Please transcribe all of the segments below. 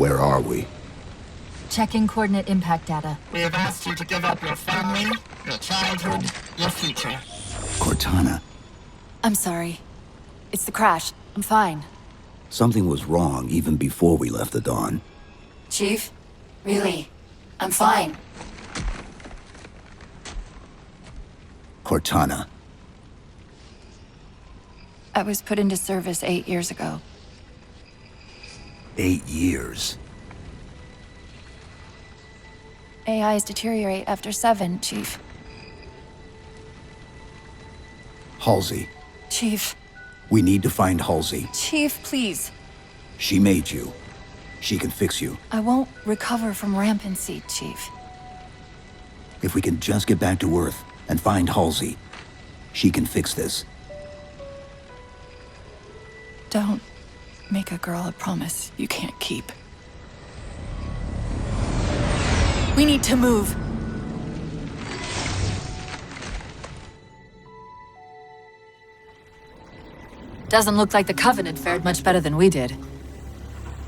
Where are we? Checking coordinate impact data. We have asked you to give up your family, your childhood, your future. Cortana. I'm sorry. It's the crash. I'm fine. Something was wrong even before we left the Dawn. Chief? Really? I'm fine. Cortana. I was put into service 8 years ago. 8 years. AIs deteriorate after 7, Chief. Halsey. Chief. We need to find Halsey. Chief, please. She made you. She can fix you. I won't recover from rampancy, Chief. If we can just get back to Earth and find Halsey, she can fix this. Don't make a girl a promise you can't keep. We need to move. Doesn't look like the Covenant fared much better than we did.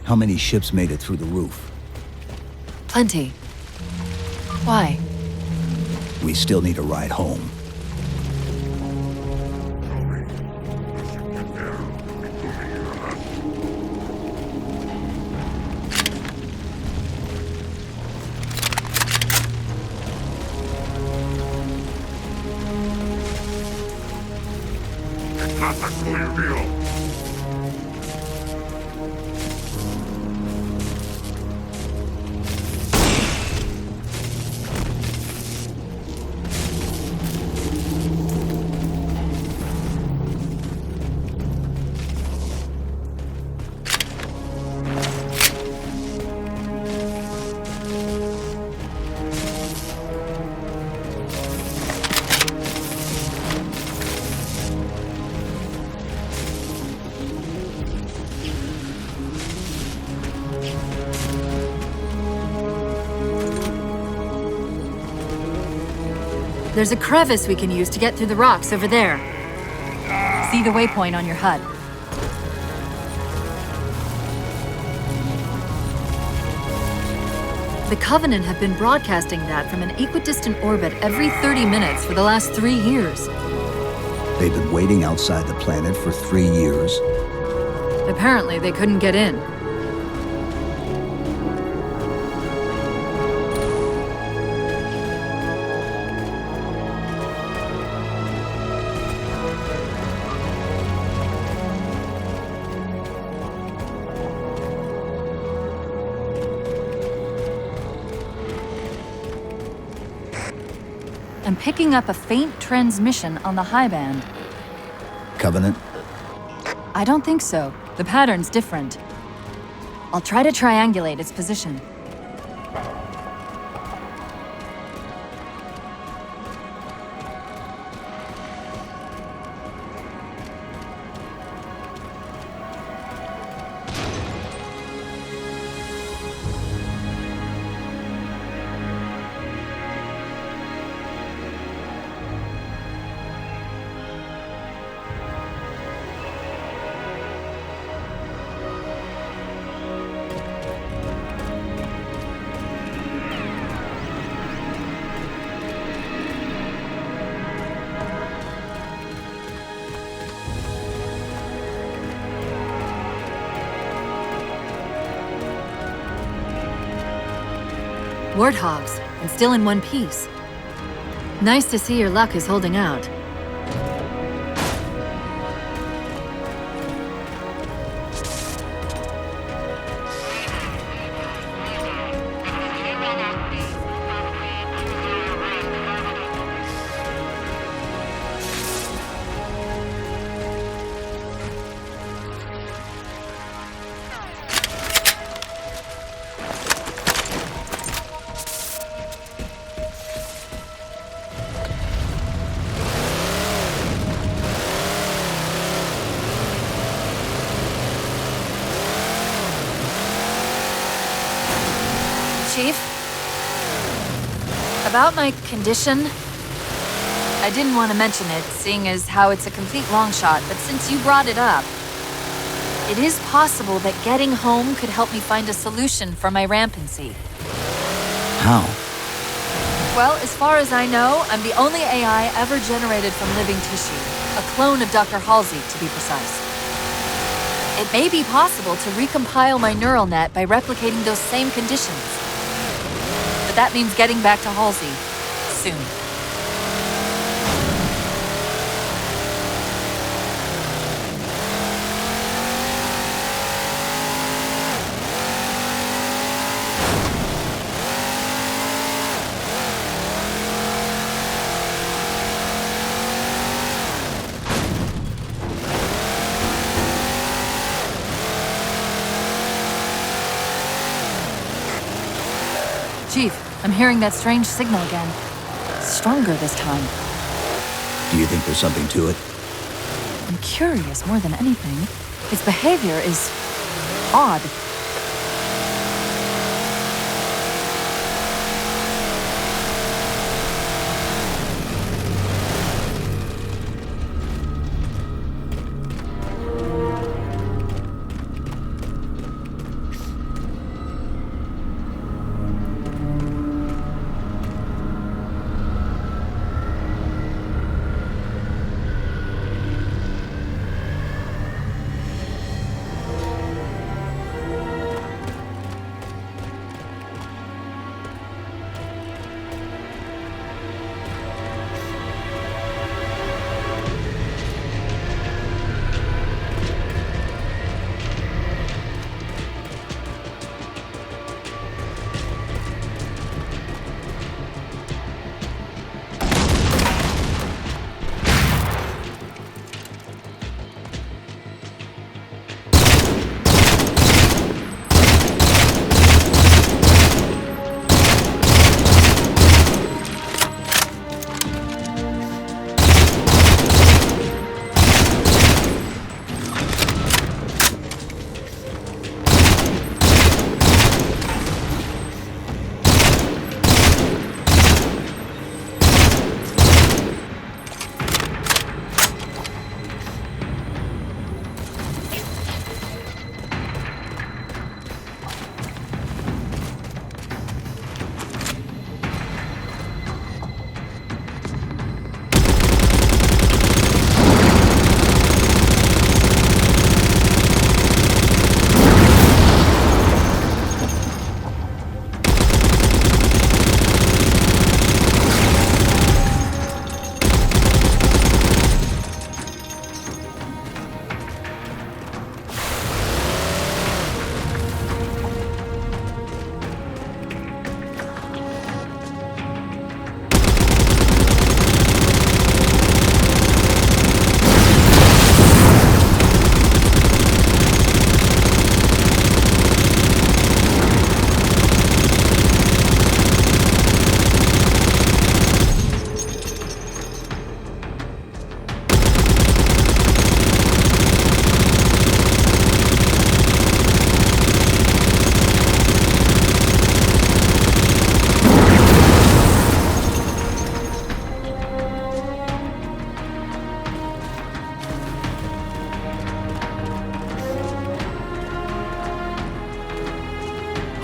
How many ships made it through the roof? Plenty. Why? We still need a ride home. There's a crevice we can use to get through the rocks over there. See the waypoint on your HUD. The Covenant have been broadcasting that from an equidistant orbit every 30 minutes for the last 3 years. They've been waiting outside the planet for 3 years. Apparently, they couldn't get in. I'm picking up a faint transmission on the high band. Covenant? I don't think so. The pattern's different. I'll try to triangulate its position. Warthogs, and still in one piece. Nice to see your luck is holding out. Chief? About my condition? I didn't want to mention it, seeing as how it's a complete long shot, but since you brought it up... It is possible that getting home could help me find a solution for my rampancy. How? Well, as far as I know, I'm the only AI ever generated from living tissue. A clone of Dr. Halsey, to be precise. It may be possible to recompile my neural net by replicating those same conditions. But that means getting back to Halsey soon. Chief, I'm hearing that strange signal again. Stronger this time. Do you think there's something to it? I'm curious more than anything. Its behavior is odd.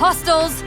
Hostiles!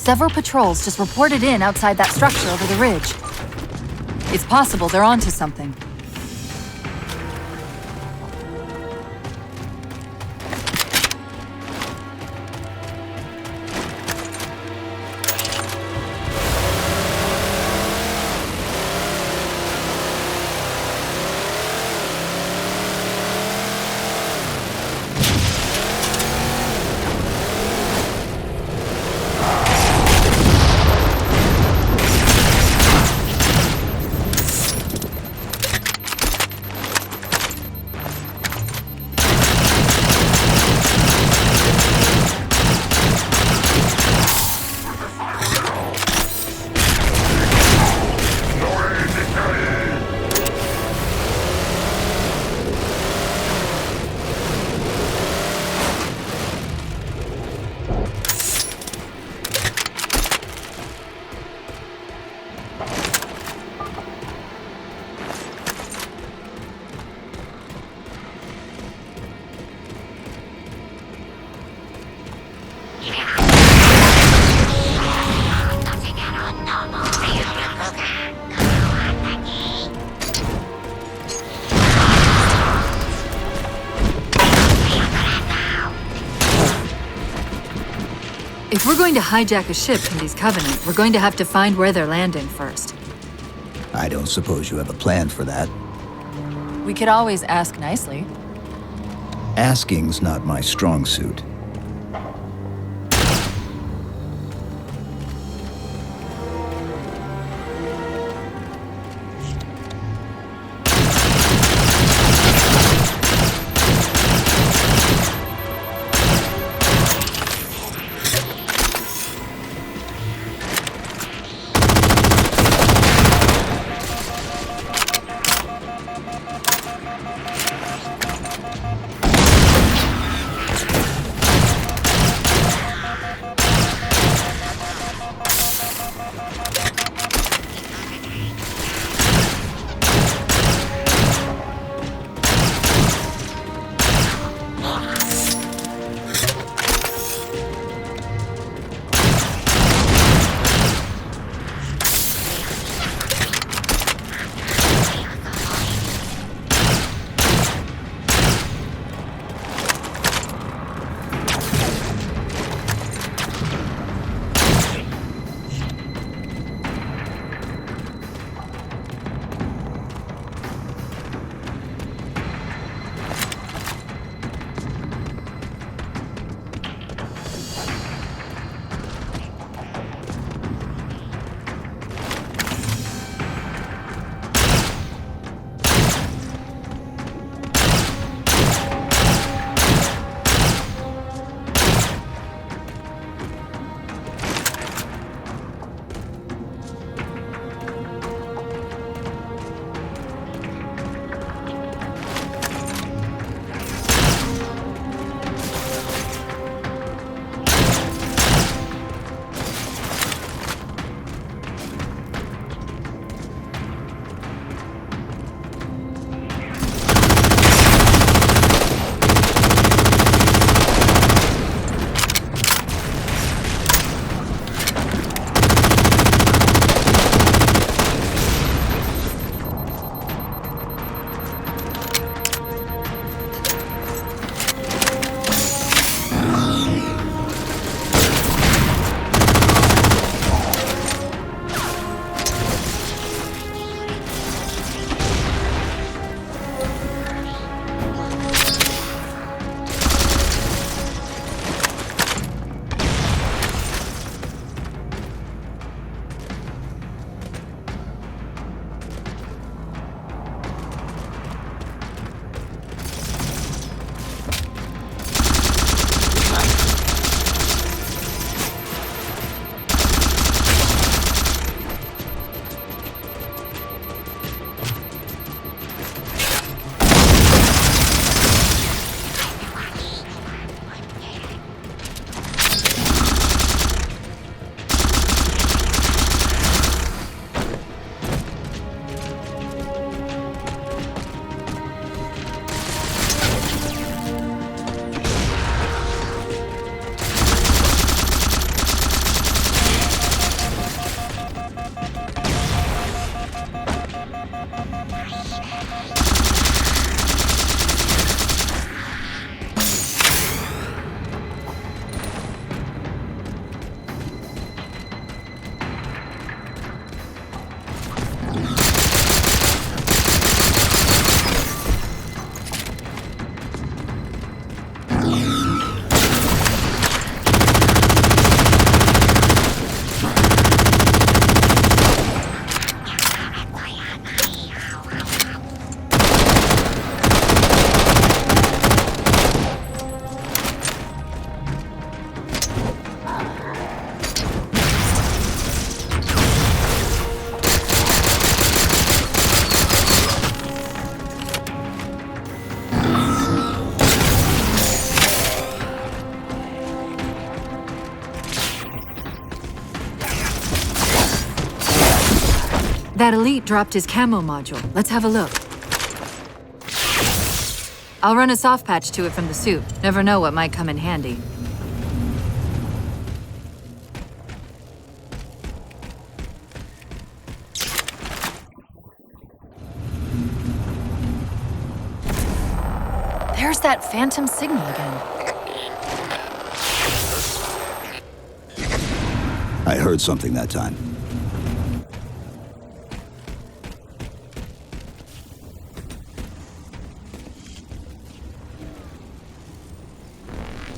Several patrols just reported in outside that structure over the ridge. It's possible they're onto something. If we're going to hijack a ship from these Covenant, we're going to have to find where they're landing first. I don't suppose you have a plan for that. We could always ask nicely. Asking's not my strong suit. That elite dropped his camo module. Let's have a look. I'll run a soft patch to it from the suit. Never know what might come in handy. There's that phantom signal again. I heard something that time.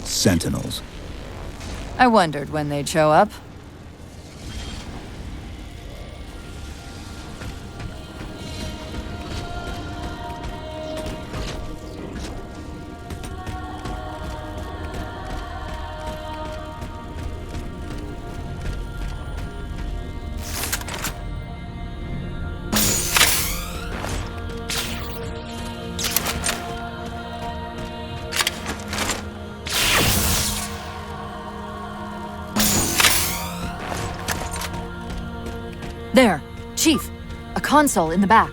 Sentinels. I wondered when they'd show up. There, Chief. A console in the back.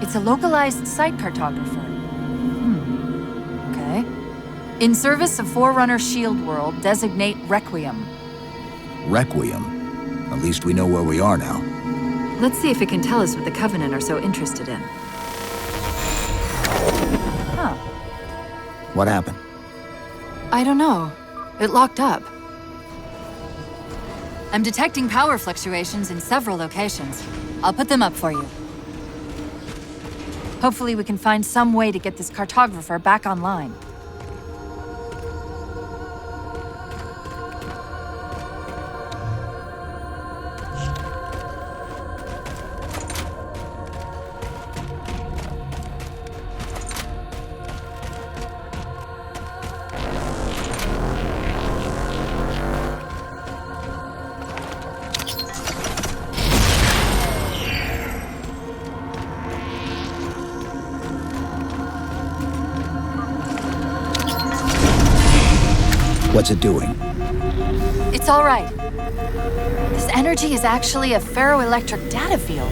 It's a localized site cartographer. Okay. In service of Forerunner Shield World, designate Requiem. Requiem. At least we know where we are now. Let's see if it can tell us what the Covenant are so interested in. Huh. What happened? I don't know. It locked up. I'm detecting power fluctuations in several locations. I'll put them up for you. Hopefully we can find some way to get this cartographer back online. What's it doing? It's all right. This energy is actually a ferroelectric data field.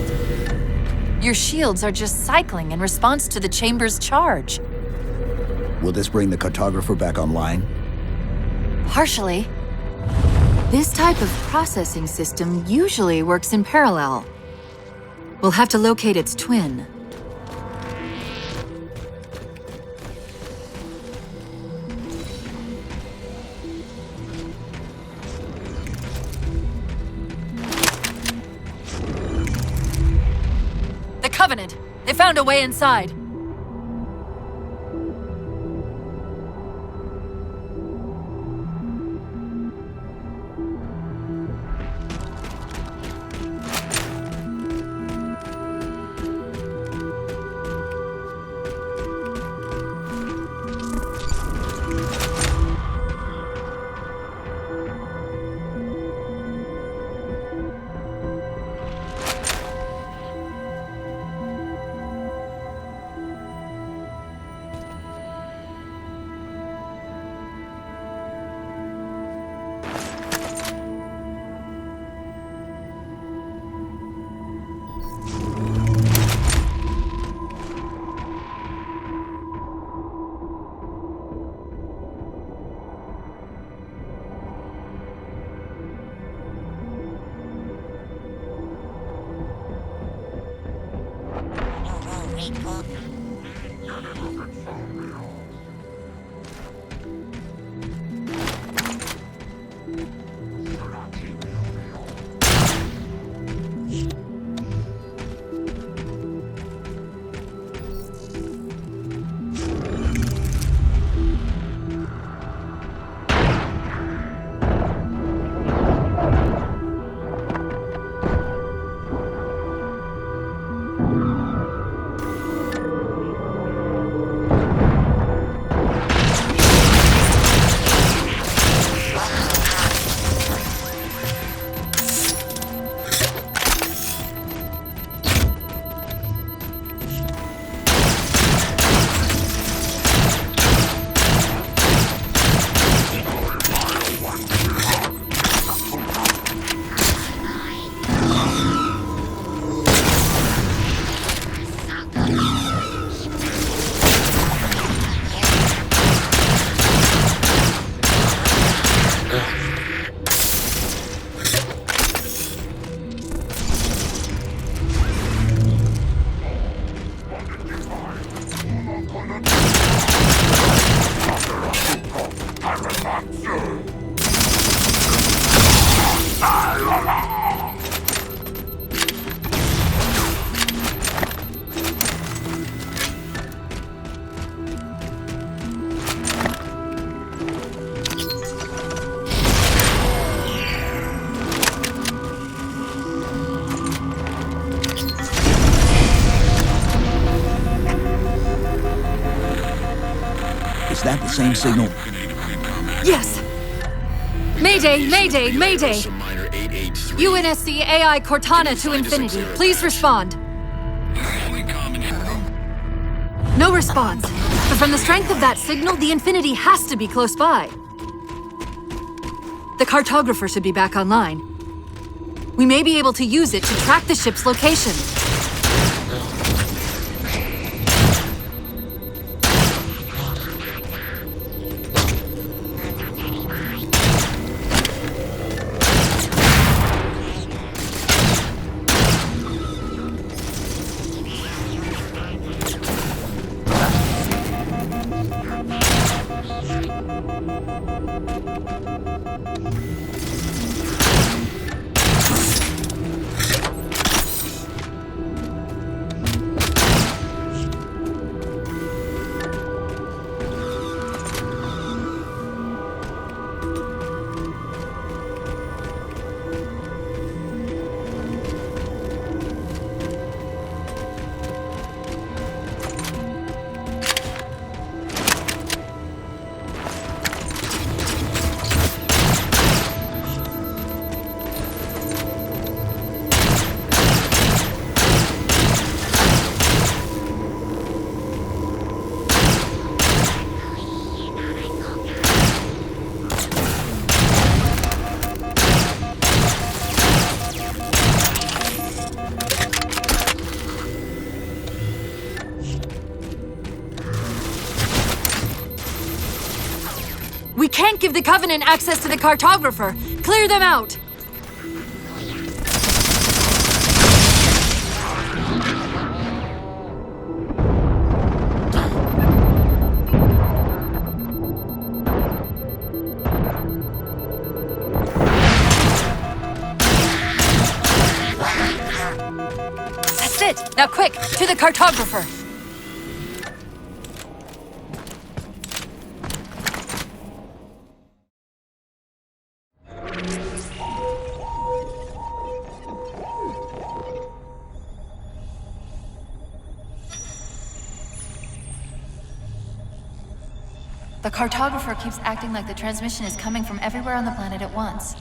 Your shields are just cycling in response to the chamber's charge. Will this bring the cartographer back online? Partially. This type of processing system usually works in parallel. We'll have to locate its twin. The Covenant! They found a way inside! same signal? Yes! Mayday, mayday, mayday! UNSC AI Cortana to Infinity. Please respond. No response. But from the strength of that signal, the Infinity has to be close by. The cartographer should be back online. We may be able to use it to track the ship's location. We can't give the Covenant access to the cartographer. Clear them out! That's it! Now quick, to the cartographer! The cartographer keeps acting like the transmission is coming from everywhere on the planet at once.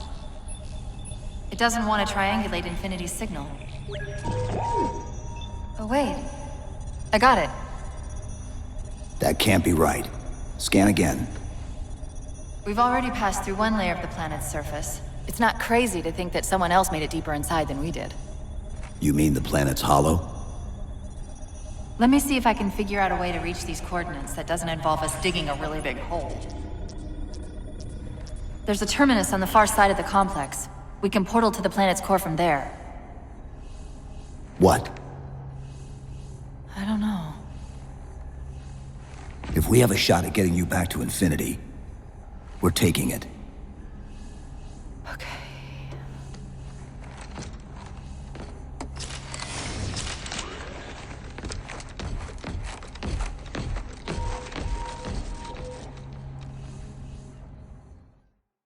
It doesn't want to triangulate Infinity's signal. Oh wait, I got it. That can't be right. Scan again. We've already passed through one layer of the planet's surface. It's not crazy to think that someone else made it deeper inside than we did. You mean the planet's hollow? Let me see if I can figure out a way to reach these coordinates that doesn't involve us digging a really big hole. There's a terminus on the far side of the complex. We can portal to the planet's core from there. What? I don't know. If we have a shot at getting you back to Infinity, we're taking it.